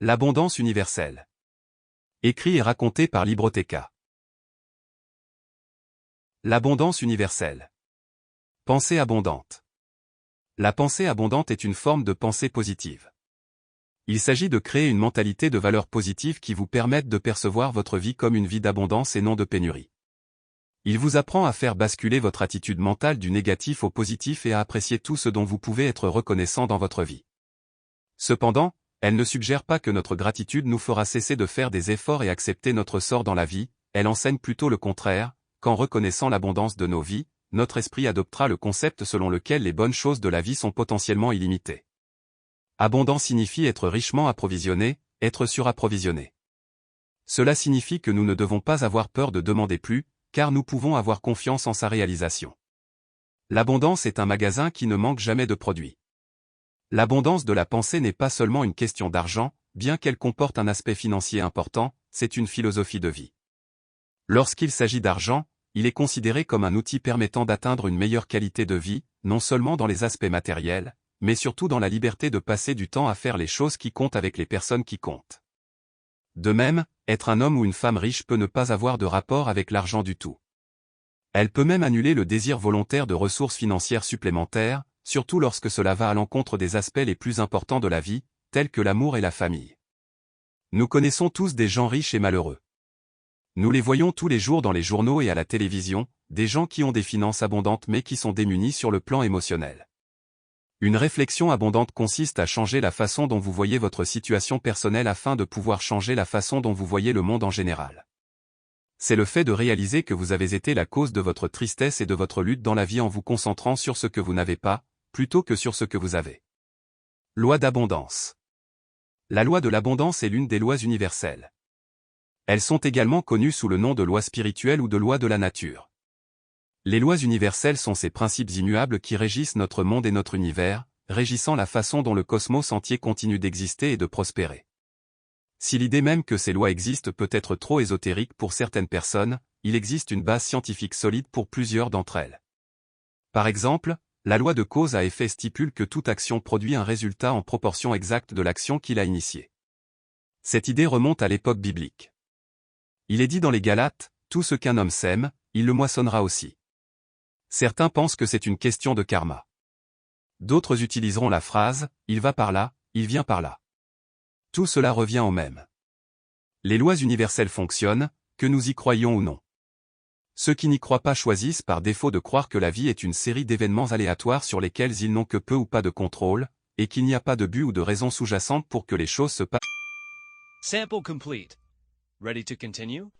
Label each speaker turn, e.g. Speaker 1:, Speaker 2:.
Speaker 1: L'abondance universelle. Écrit et raconté par Libroteca. L'abondance universelle. Pensée abondante. La pensée abondante est une forme de pensée positive. Il s'agit de créer une mentalité de valeurs positives qui vous permettent de percevoir votre vie comme une vie d'abondance et non de pénurie. Il vous apprend à faire basculer votre attitude mentale du négatif au positif et à apprécier tout ce dont vous pouvez être reconnaissant dans votre vie. Cependant, elle ne suggère pas que notre gratitude nous fera cesser de faire des efforts et accepter notre sort dans la vie, elle enseigne plutôt le contraire, qu'en reconnaissant l'abondance de nos vies, notre esprit adoptera le concept selon lequel les bonnes choses de la vie sont potentiellement illimitées. Abondant signifie être richement approvisionné, être surapprovisionné. Cela signifie que nous ne devons pas avoir peur de demander plus, car nous pouvons avoir confiance en sa réalisation. L'abondance est un magasin qui ne manque jamais de produits. L'abondance de la pensée n'est pas seulement une question d'argent, bien qu'elle comporte un aspect financier important, c'est une philosophie de vie. Lorsqu'il s'agit d'argent, il est considéré comme un outil permettant d'atteindre une meilleure qualité de vie, non seulement dans les aspects matériels, mais surtout dans la liberté de passer du temps à faire les choses qui comptent avec les personnes qui comptent. De même, être un homme ou une femme riche peut ne pas avoir de rapport avec l'argent du tout. Elle peut même annuler le désir volontaire de ressources financières supplémentaires, surtout lorsque cela va à l'encontre des aspects les plus importants de la vie, tels que l'amour et la famille. Nous connaissons tous des gens riches et malheureux. Nous les voyons tous les jours dans les journaux et à la télévision, des gens qui ont des finances abondantes mais qui sont démunis sur le plan émotionnel. Une réflexion abondante consiste à changer la façon dont vous voyez votre situation personnelle afin de pouvoir changer la façon dont vous voyez le monde en général. C'est le fait de réaliser que vous avez été la cause de votre tristesse et de votre lutte dans la vie en vous concentrant sur ce que vous n'avez pas, plutôt que sur ce que vous avez. Loi d'abondance. La loi de l'abondance est l'une des lois universelles. Elles sont également connues sous le nom de loi spirituelle ou de loi de la nature. Les lois universelles sont ces principes immuables qui régissent notre monde et notre univers, régissant la façon dont le cosmos entier continue d'exister et de prospérer. Si l'idée même que ces lois existent peut être trop ésotérique pour certaines personnes, il existe une base scientifique solide pour plusieurs d'entre elles. Par exemple, la loi de cause à effet stipule que toute action produit un résultat en proportion exacte de l'action qui l'a initiée. Cette idée remonte à l'époque biblique. Il est dit dans les Galates, « Tout ce qu'un homme sème, il le moissonnera aussi ». Certains pensent que c'est une question de karma. D'autres utiliseront la phrase « il va par là, il vient par là ». Tout cela revient au même. Les lois universelles fonctionnent, que nous y croyions ou non. Ceux qui n'y croient pas choisissent par défaut de croire que la vie est une série d'événements aléatoires sur lesquels ils n'ont que peu ou pas de contrôle, et qu'il n'y a pas de but ou de raison sous-jacente pour que les choses se passent.
Speaker 2: Sample complete. Ready to continue?